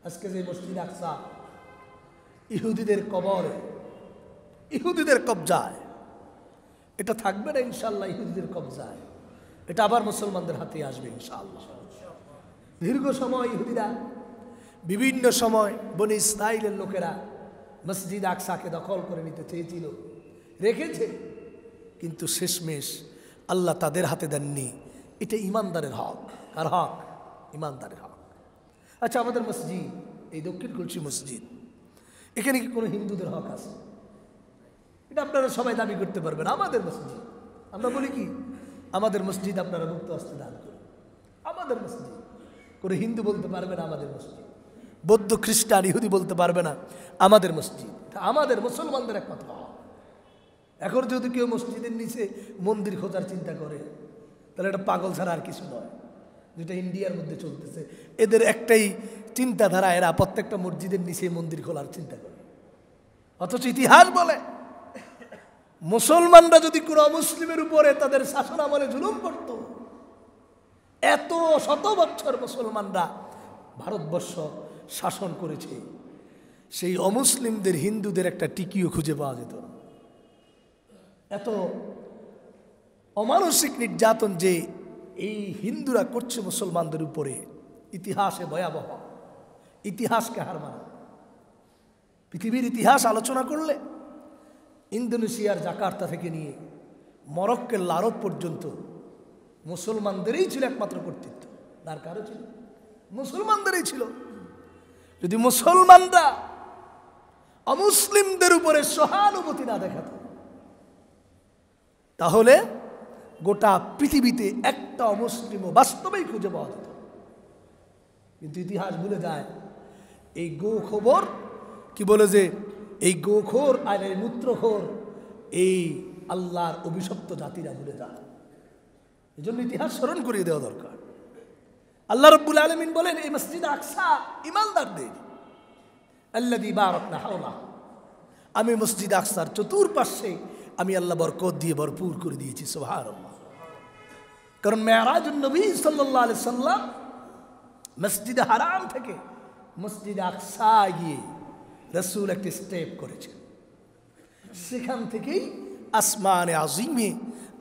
আজকে যে মসজিদ আকসা ইহুদিদের কবরে, ইহুদিদের কবজায়, এটা থাকবে না ইনশাআল্লাহ। ইহুদিদের কবজায় এটা আবার মুসলমানদের হাতে আসবে ইনশাআল্লাহ। দীর্ঘ সময় ইহুদিরা বিভিন্ন সময় বনি ইসরাইলের লোকেরা মসজিদ আকসাকে দখল করে নিতে চেয়েছিল, রেখেছে, কিন্তু শেষমেশ আল্লাহ তাদের হাতে দেননি। এটা ইমানদারের হক। কার হক? ইমানদারের হক। আচ্ছা, আমাদের মসজিদ, এই দক্ষিণ কলসি মসজিদ, এখানে কি কোনো হিন্দুদের হক আছে? এটা আপনারা সবাই দাবি করতে পারবেন। আমাদের মসজিদ, আমরা বলি কি, আমাদের মসজিদ আপনারা মুক্ত হস্তে দান করুন। আমাদের মসজিদ, কোনো হিন্দু বলতে পারবে না আমাদের মসজিদ, বৌদ্ধ খ্রিস্টান ইহুদি বলতে পারবে না আমাদের মসজিদ। আমাদের মুসলমানদের একমাত্র হক। এখন যদি কেউ মসজিদের নিচে মন্দির খোঁজার চিন্তা করে, তাহলে এটা পাগল ছাড়া আর কিছু নয়। যেটা ইন্ডিয়ার মধ্যে চলতেছে, এদের একটাই চিন্তাধারা, এরা প্রত্যেকটা মসজিদের নিচে মন্দির খোলার চিন্তা করে। অথচ ইতিহাস বলে মুসলমানরা যদি কোনো অমুসলিমের উপরে তাদের শাসন আমলে জুলুম করত, এত শত বছর মুসলমানরা ভারতবর্ষ শাসন করেছে, সেই অমুসলিমদের হিন্দুদের একটা টিকিও খুঁজে পাওয়া যেত না। এত অমানসিক নির্যাতন যে এই হিন্দুরা করছে মুসলমানদের উপরে, ইতিহাসে ভয়াবহ। ইতিহাসকে হার মানা। পৃথিবীর ইতিহাস আলোচনা করলে ইন্দোনেশিয়ার জাকার্তা থেকে নিয়ে মরক্কোর লারব পর্যন্ত মুসলমানদেরই ছিল একমাত্র কর্তৃত্ব। আর কারো ছিল? মুসলমানদেরই ছিল। যদি মুসলমানরা অমুসলিমদের উপরে সহানুভূতি না দেখাত, তাহলে গোটা পৃথিবীতে একটা অমুসলিমও বাস্তবেই খুঁজে পাওয়া যেত। কিন্তু ইতিহাস ভুলে যায়। এই গোখবর কি বলে যে এই গোখোর আর এই মূত্রখোর এই আল্লাহর অভিশপ্ত জাতিরা ভুলে যায়। এই জন্য ইতিহাস স্মরণ করিয়ে দেওয়া দরকার। আল্লাহ রাব্বুল আলামিন বলেন, এই মসজিদ আকসা ঈমানদারদের, আল্লাযী বারাকনা হাওলা, আমি মসজিদ আকসার চতুর্পাশে আমি আল্লাহ বরকত দিয়ে ভরপুর করে দিয়েছি। সুবহানাল্লাহ। কারণ মেরাজুন নবী সাল্লাল্লাহু আলাইহি সাল্লাম মসজিদ হারাম থেকে মসজিদ আকসা গিয়ে রাসূল একটি স্টেপ করেছেন। সেখান থেকেই আসমানে আজিমে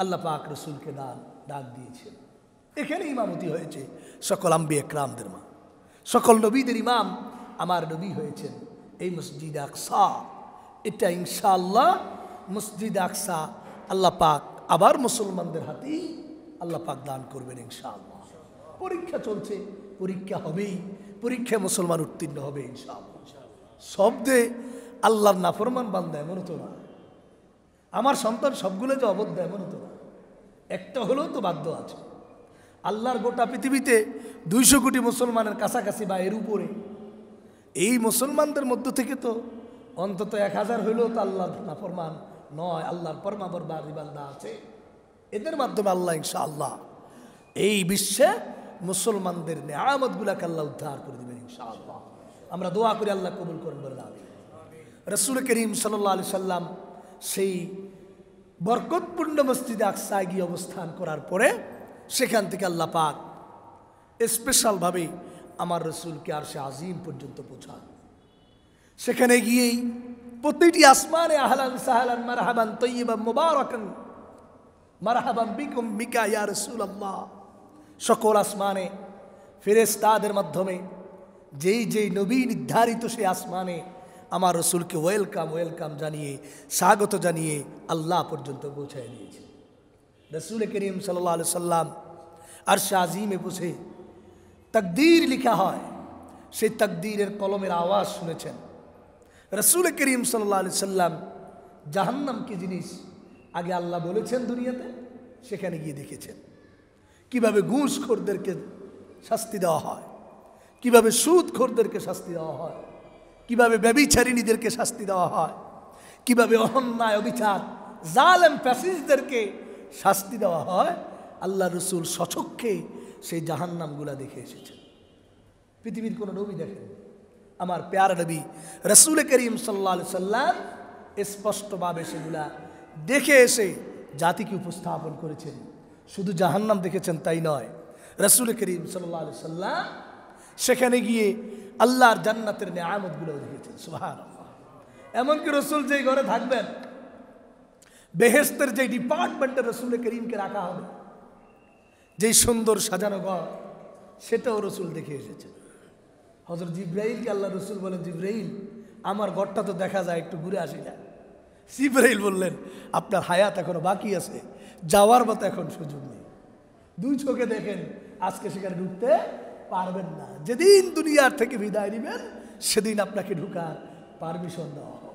আল্লাহ পাক রাসূলকে ডাক দিয়েছেন। এখানে ইমামতি হয়েছে সকল আম্বিয়া একরামদের মা, সকল নবীদের ইমাম আমার নবী হয়েছেন এই মসজিদ আকসা। এটা ইনশাআল্লাহ মসজিদ আকসা আল্লাহ পাক আবার মুসলমানদের হাতেই আল্লাহ পাক দান করবেন ইনশাআল্লাহ। পরীক্ষা চলছে, পরীক্ষা হবেই, পরীক্ষায় মুসলমান উত্তীর্ণ হবে ইনশাআল্লাহ। শব্দে আল্লাহর নাফরমান বান্দা এমনও তো না। আমার সন্তান সবগুলো যে অবদ্ধ এমনও তো না, একটা হলেও তো বাধ্য আছে। আল্লাহর গোটা পৃথিবীতে 200 কোটি মুসলমানের কাছাকাছি বা এর উপরে, এই মুসলমানদের মধ্য থেকে তো অন্তত 1000 হইলেও তো আল্লাহর নাফরমান নয়, আল্লাহর পরমাবরবাদী বান্দা আছে। এদের মাধ্যমে আল্লাহ ইনশাআল্লাহ এই বিশ্বে মুসলমানদের নেয়ামতগুলাকে আল্লাহ উদ্ধার করে দেবেন ইনশাআল্লাহ। আমরা দোয়া করি আল্লাহ কবুল করেন বলেন আমিন। রাসূল করিম সাল্লাল্লাহু আলাইহি সাল্লাম সেই বরকতপূর্ণ মসজিদে আকসায় গিয়ে অবস্থান করার পরে সেখান থেকে আল্লাহ পাক স্পেশালভাবে আমার রাসূলকে আরশে আজিম পর্যন্ত পৌঁছান। সেখানে গিয়েই প্রতিটি আসমানে আহলান সাহলান মারহাবান তয়্যিবান মুবারাকান মারহাবান বিকুম বিকা ইয়া রাসূলুল্লাহ, সকল আসমানে ফেরেশতাদের মাধ্যমে যেই যেই নবী নির্ধারিত সেই আসমানে আমার রাসূলকে ওয়েলকাম ওয়েলকাম জানিয়ে, স্বাগত জানিয়ে আল্লাহ পর্যন্ত পৌঁছায় দিয়েছে। রাসূল করিম সাল্লাল্লাহু আলাইহি সাল্লাম আরশে আজিমে বসে তাকদীর লেখা হয়, সেই তাকদীরের কলমের আওয়াজ শুনেছেন। রাসূল করিম সাল্লাল্লাহু আলাইহি সাল্লাম জাহান্নাম কি জিনিস আগে আল্লাহ বলেছেন দুনিয়াতে, সেখানে গিয়ে দেখেছেন কিভাবে ঘুষখোরদেরকে শাস্তি দেওয়া হয়, কিভাবে সুদখোরদেরকে শাস্তি দেওয়া হয়, কিভাবে ব্যভিচারিণীদেরকে শাস্তি দেওয়া হয়, কিভাবে অন্যায় অবিচার জালেম ফ্যাসিস্টদেরকে শাস্তি দেওয়া হয়। আল্লাহ রসুল সচক্ষে সেই জাহান্নামগুলা দেখে এসেছেন। পৃথিবীর কোনো নবী দেখেন। আমার প্যারা নবী রাসূল করিম সাল্লাল্লাহু আলাইহি সাল্লাম স্পষ্টভাবে সেগুলা দেখে এসে জাতিকে উপস্থাপন করেছেন। শুধু জাহান্নাম দেখেছেন তাই নয়, রাসূল করিম সাল্লাল্লাহু আলাইহি সাল্লাম সেখানে গিয়ে আল্লাহর জান্নাতের নেয়ামতগুলো দেখিয়েছেন। সুবহানাল্লাহ। এমনকি রসুল যেই ঘরে থাকবেন, বেহেশতের যে ডিপার্টমেন্টে রসুল করিমকে রাখা হবে, যেই সুন্দর সাজানো ঘর, সেটাও রসুল দেখে এসেছেন। হযরত জিবরাইলকে আল্লাহ রসুল বলেন, জিবরাইল আমার ঘরটা তো দেখা যায়, একটু ঘুরে আসি না। জিবরাইল বললেন, আপনার হায়াত এখনো বাকি আছে, যাওয়ার মতো এখন সুযোগ নেই। দুই চোখে দেখেন, আজকে সেখানে ঢুকতে পারবেন না। যেদিন দুনিয়ার থেকে বিদায় নেবেন, সেদিন আপনাকে ঢুকার পারমিশন দেওয়া হবে।